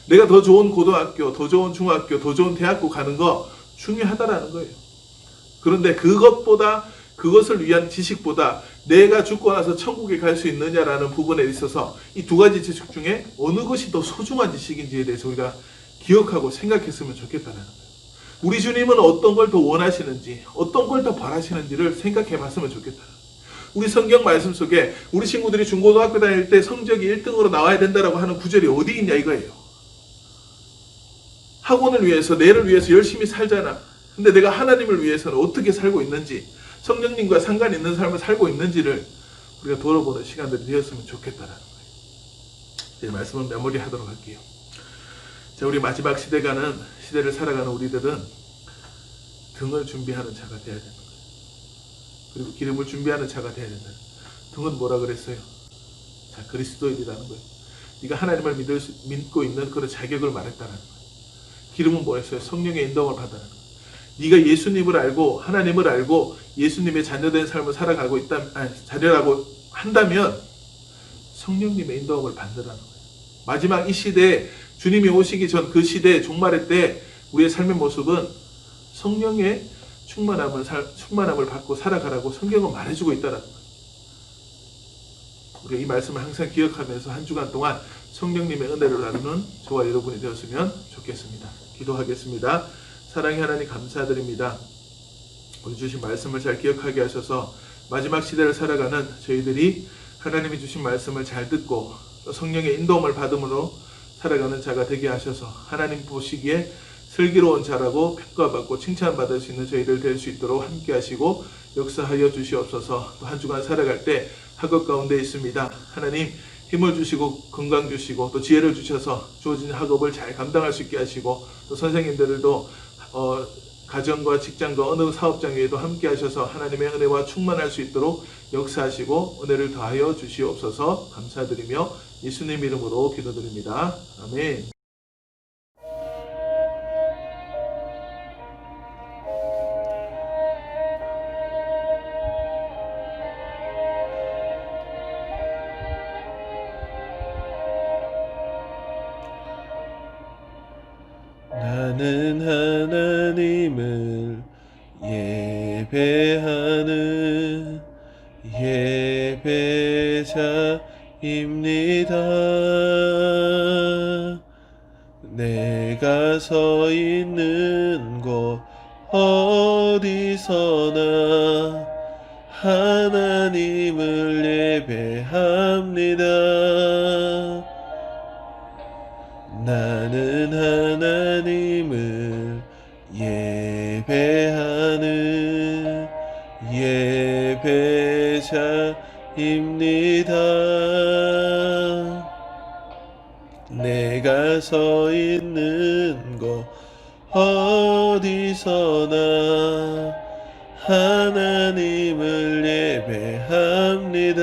내가 더 좋은 고등학교, 더 좋은 중학교, 더 좋은 대학교 가는 거 중요하다라는 거예요. 그런데 그것을 위한 지식보다 내가 죽고 나서 천국에 갈 수 있느냐라는 부분에 있어서 이 두 가지 지식 중에 어느 것이 더 소중한 지식인지에 대해서 우리가 기억하고 생각했으면 좋겠다는 거예요. 우리 주님은 어떤 걸 더 원하시는지, 어떤 걸 더 바라시는지를 생각해 봤으면 좋겠다. 우리 성경 말씀 속에 우리 친구들이 중고등학교 다닐 때 성적이 1등으로 나와야 된다라고 하는 구절이 어디 있냐 이거예요. 학원을 위해서, 내를 위해서 열심히 살잖아. 근데 내가 하나님을 위해서는 어떻게 살고 있는지, 성령님과 상관 있는 삶을 살고 있는지를 우리가 돌아보는 시간들이 되었으면 좋겠다라는 거예요. 이제 말씀을 마무리하도록 할게요. 자, 우리 마지막 시대를 살아가는 우리들은 등을 준비하는 자가 되어야 된다. 그리고 기름을 준비하는 자가 되어야 된다. 등은 뭐라 그랬어요? 자, 그리스도인이라는 거예요. 네가 하나님을 믿고 있는 그런 자격을 말했다는 거예요. 기름은 뭐였어요? 성령의 인도함을 받아라는 거예요. 네가 예수님을 알고 하나님을 알고 예수님의 자녀된 삶을 살아가고 자녀라고 한다면 성령님의 인도함을 받는다는 거예요. 마지막 이 시대에 주님이 오시기 전 그 시대의 종말의 때 우리의 삶의 모습은 성령의 충만함을 받고 살아가라고 성경은 말해주고 있다는 거예요. 우리가 이 말씀을 항상 기억하면서 한 주간 동안 성령님의 은혜를 나누는 저와 여러분이 되었으면 좋겠습니다. 기도하겠습니다. 사랑의 하나님 감사드립니다. 우리 주신 말씀을 잘 기억하게 하셔서 마지막 시대를 살아가는 저희들이 하나님이 주신 말씀을 잘 듣고 또 성령의 인도함을 받음으로 살아가는 자가 되게 하셔서 하나님 보시기에 슬기로운 자라고 평가받고 칭찬받을 수 있는 저희들 될 수 있도록 함께 하시고 역사하여 주시옵소서. 또 한 주간 살아갈 때 학업 가운데 있습니다. 하나님 힘을 주시고 건강 주시고 또 지혜를 주셔서 주어진 학업을 잘 감당할 수 있게 하시고 또 선생님들도 가정과 직장과 어느 사업장에도 함께 하셔서 하나님의 은혜와 충만할 수 있도록 역사하시고 은혜를 더하여 주시옵소서. 감사드리며 예수님 이름으로 기도드립니다. 아멘. 나는 하나님을 예배하는 예배자입니다. 내가 서 있는 곳 어디서나 하나님을 예배합니다. 나는 하나님을 예배하는 예배자 내가 서 있는 곳 어디서나 하나님을 예배합니다.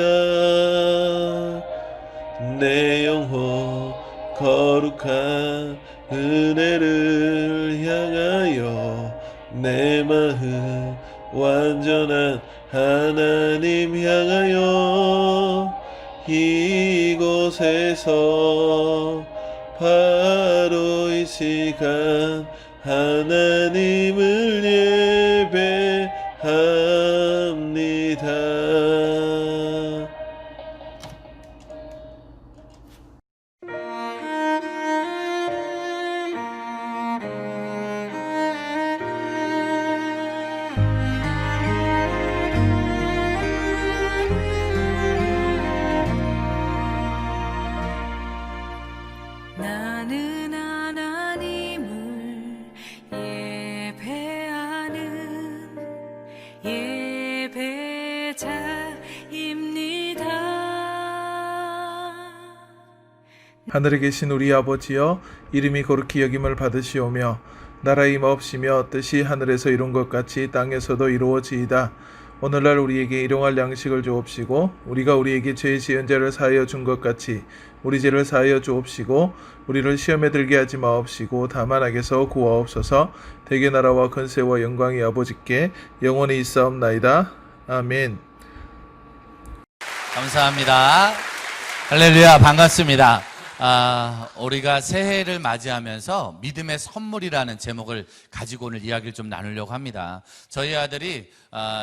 내 영혼 거룩한 은혜를 향하여 내 마음 완전한 하나님 향하여 이곳에서 바로 이 시간 하나님을 예배합니다. 나는 하나님을 예배하는 예배자입니다. 하늘에 계신 우리 아버지여, 이름이 거룩히 여김을 받으시오며 나라의 임하옵시며 뜻이 하늘에서 이룬 것 같이 땅에서도 이루어지이다. 오늘날 우리에게 일용할 양식을 주옵시고 우리가 우리에게 죄 지은 자를 사하여 준 것 같이 우리 죄를 사하여 주옵시고 우리를 시험에 들게 하지 마옵시고 다만 악에서 구하옵소서. 대개 나라와 권세와 영광이 아버지께 영원히 있사옵나이다. 아멘. 감사합니다. 할렐루야, 반갑습니다. 우리가 새해를 맞이하면서 믿음의 선물이라는 제목을 가지고 오늘 이야기를 좀 나누려고 합니다. 저희 아들이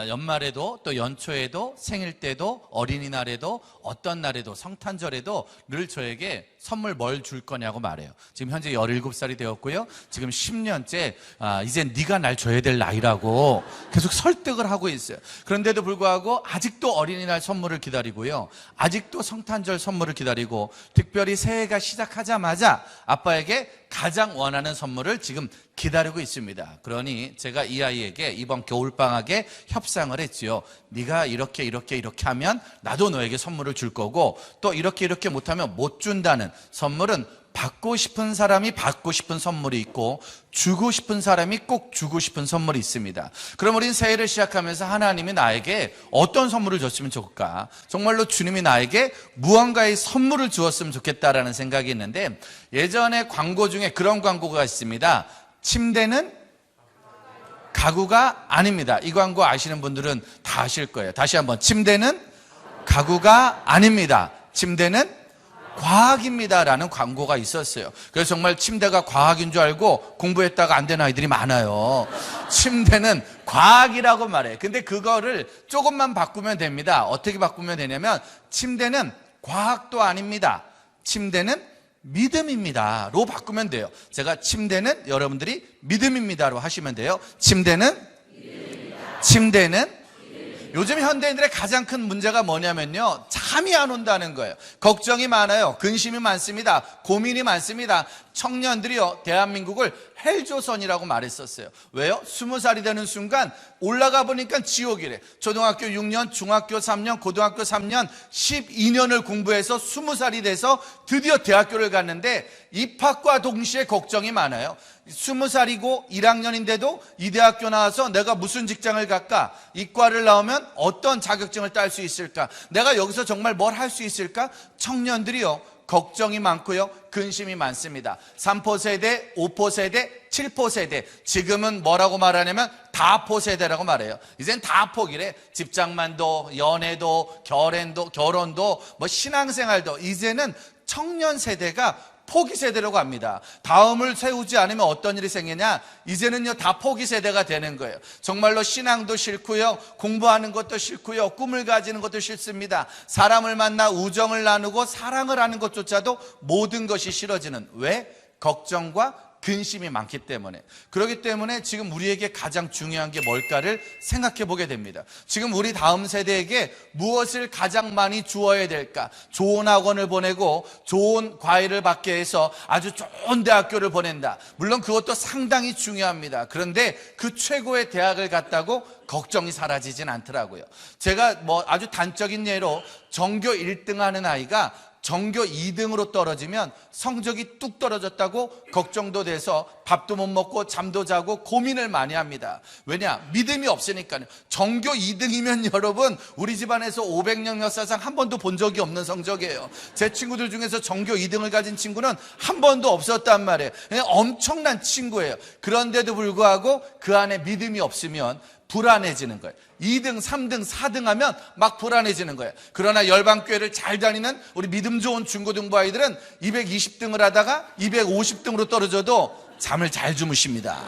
연말에도 또 연초에도 생일 때도 어린이날에도 어떤 날에도 성탄절에도 늘 저에게 선물 뭘 줄 거냐고 말해요. 지금 현재 17살이 되었고요. 지금 10년째 이제 네가 날 줘야 될 나이라고 계속 설득을 하고 있어요. 그런데도 불구하고 아직도 어린이날 선물을 기다리고요. 아직도 성탄절 선물을 기다리고 특별히 새해가 시작하자마자 아빠에게 가장 원하는 선물을 지금 기다리고 있습니다. 그러니 제가 이 아이에게 이번 겨울방학에 협상을 했지요. 네가 이렇게 하면 나도 너에게 선물을 줄 거고 또 이렇게 못하면 못 준다는 선물은 받고 싶은 사람이 받고 싶은 선물이 있고 주고 싶은 사람이 꼭 주고 싶은 선물이 있습니다. 그럼 우린 새해를 시작하면서 하나님이 나에게 어떤 선물을 줬으면 좋을까? 정말로 주님이 나에게 무언가의 선물을 주었으면 좋겠다라는 생각이 있는데 예전에 광고 중에 그런 광고가 있습니다. 침대는 가구가 아닙니다. 이 광고 아시는 분들은 다 아실 거예요. 다시 한번, 침대는 가구가 아닙니다. 침대는 과학입니다라는 광고가 있었어요. 그래서 정말 침대가 과학인 줄 알고 공부했다가 안 된 아이들이 많아요. 침대는 과학이라고 말해요. 근데 그거를 조금만 바꾸면 됩니다. 어떻게 바꾸면 되냐면 침대는 과학도 아닙니다. 침대는 믿음입니다로 바꾸면 돼요. 제가 침대는 여러분들이 믿음입니다로 하시면 돼요. 침대는 요즘 현대인들의 가장 큰 문제가 뭐냐면요, 잠이 안 온다는 거예요. 걱정이 많아요. 근심이 많습니다. 고민이 많습니다. 청년들이요, 대한민국을 헬조선이라고 말했었어요. 왜요? 20살이 되는 순간 올라가 보니까 지옥이래. 초등학교 6년, 중학교 3년, 고등학교 3년, 12년을 공부해서 20살이 돼서 드디어 대학교를 갔는데 입학과 동시에 걱정이 많아요. 20살이고 1학년인데도 이 대학교 나와서 내가 무슨 직장을 갈까? 이과를 나오면 어떤 자격증을 딸 수 있을까? 내가 여기서 정말 뭘 할 수 있을까? 청년들이요, 걱정이 많고요, 근심이 많습니다. 3포 세대, 5포 세대, 7포 세대, 지금은 뭐라고 말하냐면 다포 세대라고 말해요. 이젠 다 포기래. 직장만도, 연애도, 결혼도, 뭐 신앙생활도 이제는 청년 세대가 포기 세대라고 합니다. 다음을 세우지 않으면 어떤 일이 생기냐? 이제는요, 다 포기 세대가 되는 거예요. 정말로 신앙도 싫고요, 공부하는 것도 싫고요, 꿈을 가지는 것도 싫습니다. 사람을 만나 우정을 나누고 사랑을 하는 것조차도 모든 것이 싫어지는, 왜? 걱정과 근심이 많기 때문에. 그렇기 때문에 지금 우리에게 가장 중요한 게 뭘까를 생각해 보게 됩니다. 지금 우리 다음 세대에게 무엇을 가장 많이 주어야 될까? 좋은 학원을 보내고 좋은 과외를 받게 해서 아주 좋은 대학교를 보낸다. 물론 그것도 상당히 중요합니다. 그런데 그 최고의 대학을 갔다고 걱정이 사라지진 않더라고요. 제가 아주 단적인 예로 전교 1등 하는 아이가 전교 2등으로 떨어지면 성적이 뚝 떨어졌다고 걱정도 돼서 밥도 못 먹고 잠도 자고 고민을 많이 합니다. 왜냐? 믿음이 없으니까요. 전교 2등이면 여러분, 우리 집안에서 500년 역사상 한 번도 본 적이 없는 성적이에요. 제 친구들 중에서 전교 2등을 가진 친구는 한 번도 없었단 말이에요. 그냥 엄청난 친구예요. 그런데도 불구하고 그 안에 믿음이 없으면 불안해지는 거예요. 2등, 3등, 4등 하면 막 불안해지는 거예요. 그러나 열방교회를 잘 다니는 우리 믿음 좋은 중고등부 아이들은 220등을 하다가 250등으로 떨어져도 잠을 잘 주무십니다.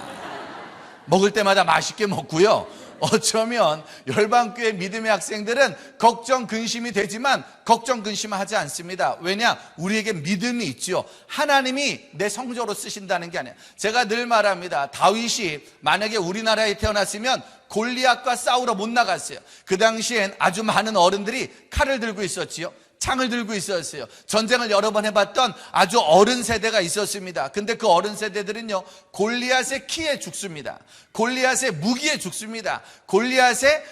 먹을 때마다 맛있게 먹고요. 어쩌면 열방교회 믿음의 학생들은 걱정 근심이 되지만 걱정 근심하지 않습니다. 왜냐? 우리에게 믿음이 있죠. 하나님이 내 성적으로 쓰신다는 게 아니에요. 제가 늘 말합니다. 다윗이 만약에 우리나라에 태어났으면 골리앗과 싸우러 못 나갔어요. 그 당시엔 아주 많은 어른들이 칼을 들고 있었지요. 창을 들고 있었어요. 전쟁을 여러 번 해봤던 아주 어른 세대가 있었습니다. 근데 그 어른 세대들은요, 골리앗의 키에 죽습니다. 골리앗의 무기에 죽습니다. 골리앗의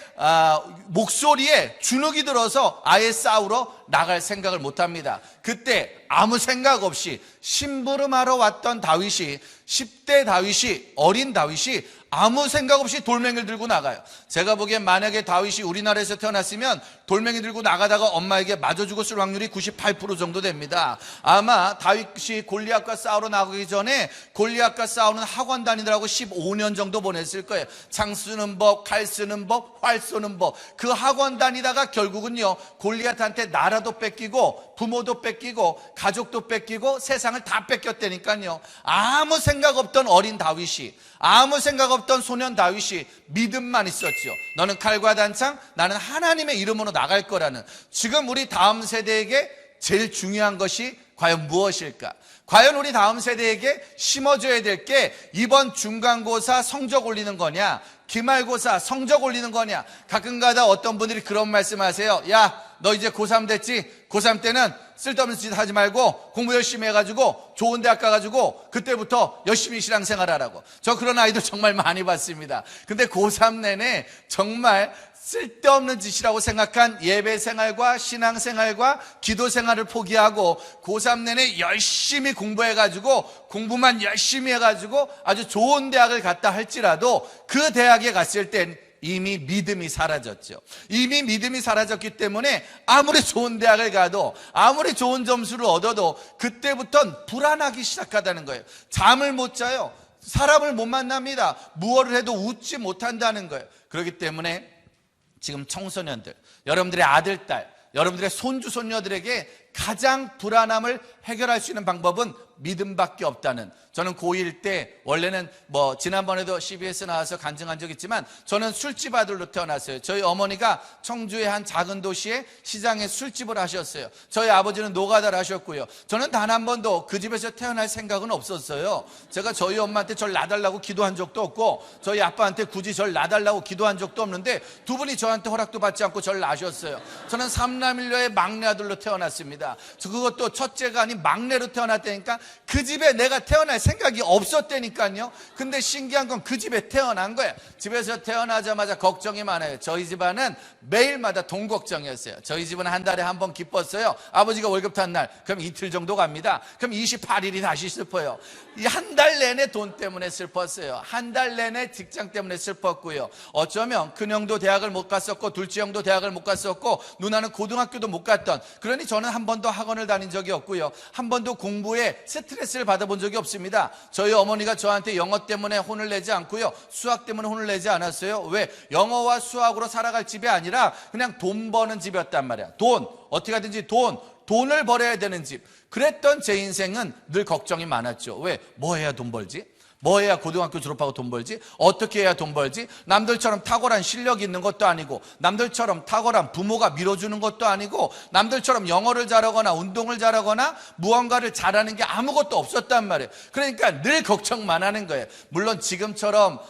목소리에 주눅이 들어서 아예 싸우러 나갈 생각을 못합니다. 그때 아무 생각 없이 심부름하러 왔던 다윗이, 10대 다윗이, 어린 다윗이 아무 생각 없이 돌멩이를 들고 나가요. 제가 보기엔 만약에 다윗이 우리나라에서 태어났으면 돌멩이 들고 나가다가 엄마에게 맞아 죽었을 확률이 98% 정도 됩니다. 아마 다윗이 골리앗과 싸우러 나가기 전에 골리앗과 싸우는 학원 다니느라고 15년 정도 보냈을 거예요. 창 쓰는 법, 칼 쓰는 법, 활 쏘는 법. 그 학원 다니다가 결국은요, 골리앗한테 나라도 뺏기고 부모도 뺏기고 가족도 뺏기고 세상을 다 뺏겼다니까요. 아무 생각 없던 어린 다윗이, 아무 생각 없던 소년 다윗이 믿음만 있었죠. 너는 칼과 단창, 나는 하나님의 이름으로 나갈 거라는. 지금 우리 다음 세대에게 제일 중요한 것이 과연 무엇일까? 과연 우리 다음 세대에게 심어줘야 될 게 이번 중간고사 성적 올리는 거냐, 기말고사 성적 올리는 거냐. 가끔가다 어떤 분들이 그런 말씀하세요. 야, 너 이제 고3 됐지? 고3 때는 쓸데없는 짓 하지 말고 공부 열심히 해가지고 좋은 대학 가가지고 그때부터 열심히 신앙생활하라고. 저 그런 아이들 정말 많이 봤습니다. 근데 고3 내내 정말 쓸데없는 짓이라고 생각한 예배생활과 신앙생활과 기도생활을 포기하고 고3 내내 열심히 공부해가지고 공부만 열심히 해가지고 아주 좋은 대학을 갔다 할지라도 그 대학에 갔을 땐 이미 믿음이 사라졌죠. 이미 믿음이 사라졌기 때문에 아무리 좋은 대학을 가도 아무리 좋은 점수를 얻어도 그때부터는 불안하기 시작하다는 거예요. 잠을 못 자요. 사람을 못 만납니다. 무엇을 해도 웃지 못한다는 거예요. 그렇기 때문에 지금 청소년들, 여러분들의 아들, 딸, 여러분들의 손주, 손녀들에게 가장 불안함을 해결할 수 있는 방법은 믿음밖에 없다는. 저는 고1 때 원래는 지난번에도 CBS 나와서 간증한 적 있지만 저는 술집 아들로 태어났어요. 저희 어머니가 청주의 한 작은 도시에 시장에 술집을 하셨어요. 저희 아버지는 노가다를 하셨고요. 저는 단 한 번도 그 집에서 태어날 생각은 없었어요. 제가 저희 엄마한테 절 놔달라고 기도한 적도 없고 저희 아빠한테 굳이 절 놔달라고 기도한 적도 없는데 두 분이 저한테 허락도 받지 않고 절 낳으셨어요. 저는 삼남일녀의 막내 아들로 태어났습니다. 그것도 첫째가 아닌 막내로 태어났다니까 그 집에 내가 태어날 생각이 없었다니까요. 근데 신기한 건 그 집에 태어난 거예요. 집에서 태어나자마자 걱정이 많아요. 저희 집안은 매일마다 돈 걱정이었어요. 저희 집은 한 달에 한 번 기뻤어요. 아버지가 월급 탄 날, 그럼 이틀 정도 갑니다. 그럼 28일이 다시 슬퍼요. 이 한 달 내내 돈 때문에 슬펐어요. 한 달 내내 직장 때문에 슬펐고요. 어쩌면 큰형도 대학을 못 갔었고 둘째 형도 대학을 못 갔었고 누나는 고등학교도 못 갔던, 그러니 저는 한 번도 학원을 다닌 적이 없고요. 한 번도 공부에 스트레스를 받아본 적이 없습니다. 저희 어머니가 저한테 영어 때문에 혼을 내지 않고요. 수학 때문에 혼을 내지 않았어요. 왜? 영어와 수학으로 살아갈 집이 아니라 그냥 돈 버는 집이었단 말이야. 돈, 어떻게 하든지 돈을 벌어야 되는 집. 그랬던 제 인생은 늘 걱정이 많았죠. 왜? 뭐 해야 돈 벌지? 뭐 해야 고등학교 졸업하고 돈 벌지? 어떻게 해야 돈 벌지? 남들처럼 탁월한 실력이 있는 것도 아니고 남들처럼 탁월한 부모가 밀어주는 것도 아니고 남들처럼 영어를 잘하거나 운동을 잘하거나 무언가를 잘하는 게 아무것도 없었단 말이에요. 그러니까 늘 걱정만 하는 거예요. 물론 지금처럼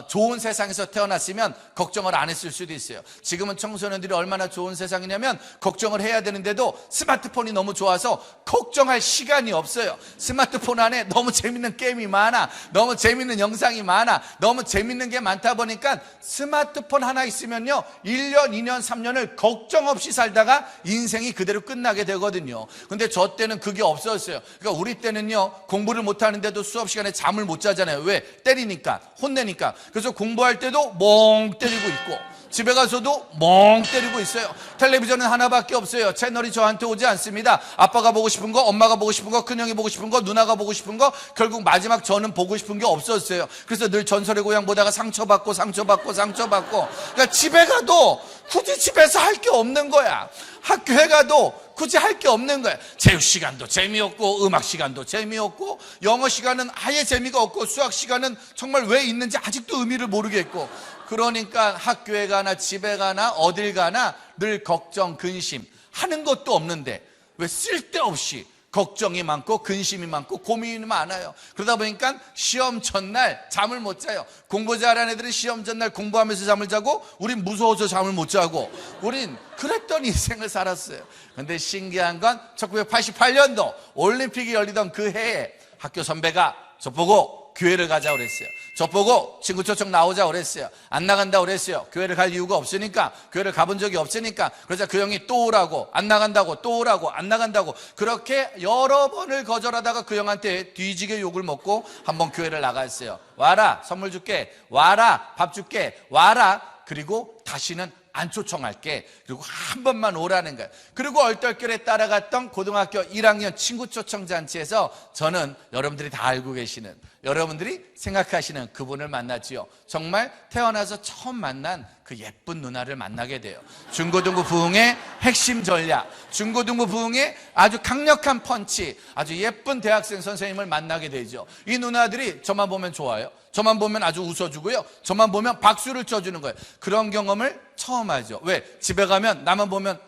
좋은 세상에서 태어났으면 걱정을 안 했을 수도 있어요. 지금은 청소년들이 얼마나 좋은 세상이냐면 걱정을 해야 되는데도 스마트폰이 너무 좋아서 걱정할 시간이 없어요. 스마트폰 안에 너무 재밌는 게임이 많아, 너무 재밌는 영상이 많아, 너무 재밌는 게 많다 보니까 스마트폰 하나 있으면요 1년, 2년, 3년을 걱정 없이 살다가 인생이 그대로 끝나게 되거든요. 근데 저 때는 그게 없었어요. 그러니까 우리 때는요 공부를 못하는데도 수업 시간에 잠을 못 자잖아요. 왜? 때리니까, 혼내니까. 그래서 공부할 때도 멍 때리고 있고, 집에 가서도 멍 때리고 있어요. 텔레비전은 하나밖에 없어요. 채널이 저한테 오지 않습니다. 아빠가 보고 싶은 거, 엄마가 보고 싶은 거, 큰형이 보고 싶은 거, 누나가 보고 싶은 거, 결국 마지막 저는 보고 싶은 게 없었어요. 그래서 늘 전설의 고향 보다가 상처받고 그러니까 집에 가도 굳이 집에서 할 게 없는 거야. 학교에 가도 굳이 할 게 없는 거야. 체육 시간도 재미없고, 음악 시간도 재미없고, 영어 시간은 아예 재미가 없고, 수학 시간은 정말 왜 있는지 아직도 의미를 모르겠고, 그러니까 학교에 가나 집에 가나 어딜 가나 늘 걱정, 근심 하는 것도 없는데 왜 쓸데없이 걱정이 많고 근심이 많고 고민이 많아요. 그러다 보니까 시험 전날 잠을 못 자요. 공부 잘하는 애들은 시험 전날 공부하면서 잠을 자고, 우린 무서워서 잠을 못 자고, 우린 그랬던 인생을 살았어요. 근데 신기한 건 1988년도 올림픽이 열리던 그 해에 학교 선배가 저보고 교회를 가자고 그랬어요. 저보고 친구 초청 나오자고 그랬어요. 안 나간다고 그랬어요. 교회를 갈 이유가 없으니까, 교회를 가본 적이 없으니까. 그래서 그 형이 또 오라고, 안 나간다고, 또 오라고, 안 나간다고, 그렇게 여러 번을 거절하다가 그 형한테 뒤지게 욕을 먹고 한번 교회를 나갔어요. 와라, 선물 줄게. 와라, 밥 줄게. 와라. 그리고 다시는 안 초청할게. 그리고 한 번만 오라는 거예요. 그리고 얼떨결에 따라갔던 고등학교 1학년 친구 초청 잔치에서 저는 여러분들이 다 알고 계시는, 여러분들이 생각하시는 그분을 만났지요. 정말 태어나서 처음 만난 그 예쁜 누나를 만나게 돼요. 중고등부 부흥의 핵심 전략, 중고등부 부흥의 아주 강력한 펀치, 아주 예쁜 대학생 선생님을 만나게 되죠. 이 누나들이 저만 보면 좋아요. 저만 보면 아주 웃어주고요. 저만 보면 박수를 쳐주는 거예요. 그런 경험을 처음 하죠. 왜? 집에 가면 나만 보면,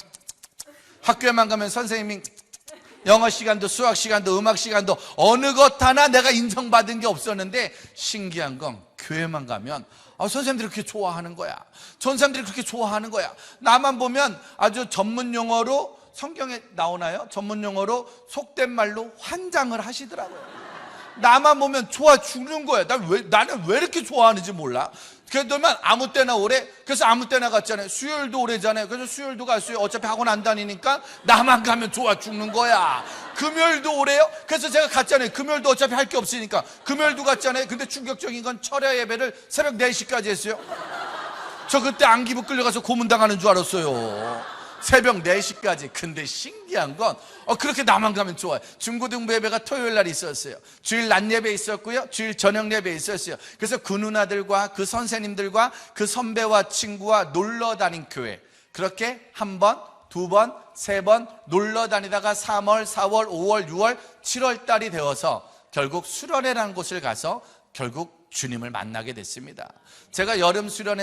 학교에만 가면 선생님이 영어 시간도 수학 시간도 음악 시간도 어느 것 하나 내가 인정받은 게 없었는데, 신기한 건 교회만 가면 선생님들이 그렇게 좋아하는 거야. 전사님들이 그렇게 좋아하는 거야. 나만 보면 아주 전문 용어로, 성경에 나오나요? 전문 용어로 속된 말로 환장을 하시더라고요. 나만 보면 좋아 죽는 거야. 나는 왜 이렇게 좋아하는지 몰라. 그러더만 아무 때나 오래. 그래서 아무 때나 갔잖아요. 수요일도 오래잖아요. 그래서 수요일도 갔어요. 어차피 학원 안 다니니까 나만 가면 좋아 죽는 거야. 금요일도 오래요. 그래서 제가 갔잖아요. 금요일도 어차피 할 게 없으니까 금요일도 갔잖아요. 근데 충격적인 건 철야 예배를 새벽 4시까지 했어요. 저 그때 안기부 끌려가서 고문당하는 줄 알았어요. 새벽 4시까지. 근데 신기한 건 그렇게 나만 가면 좋아요. 중고등부 예배가 토요일 날 있었어요. 주일 낮 예배 있었고요, 주일 저녁 예배 있었어요. 그래서 그 누나들과 그 선생님들과 그 선배와 친구와 놀러 다닌 교회, 그렇게 한 번, 두 번, 세 번 놀러 다니다가 3월, 4월, 5월, 6월, 7월 달이 되어서 결국 수련회라는 곳을 가서 결국 주님을 만나게 됐습니다. 제가 여름 수련회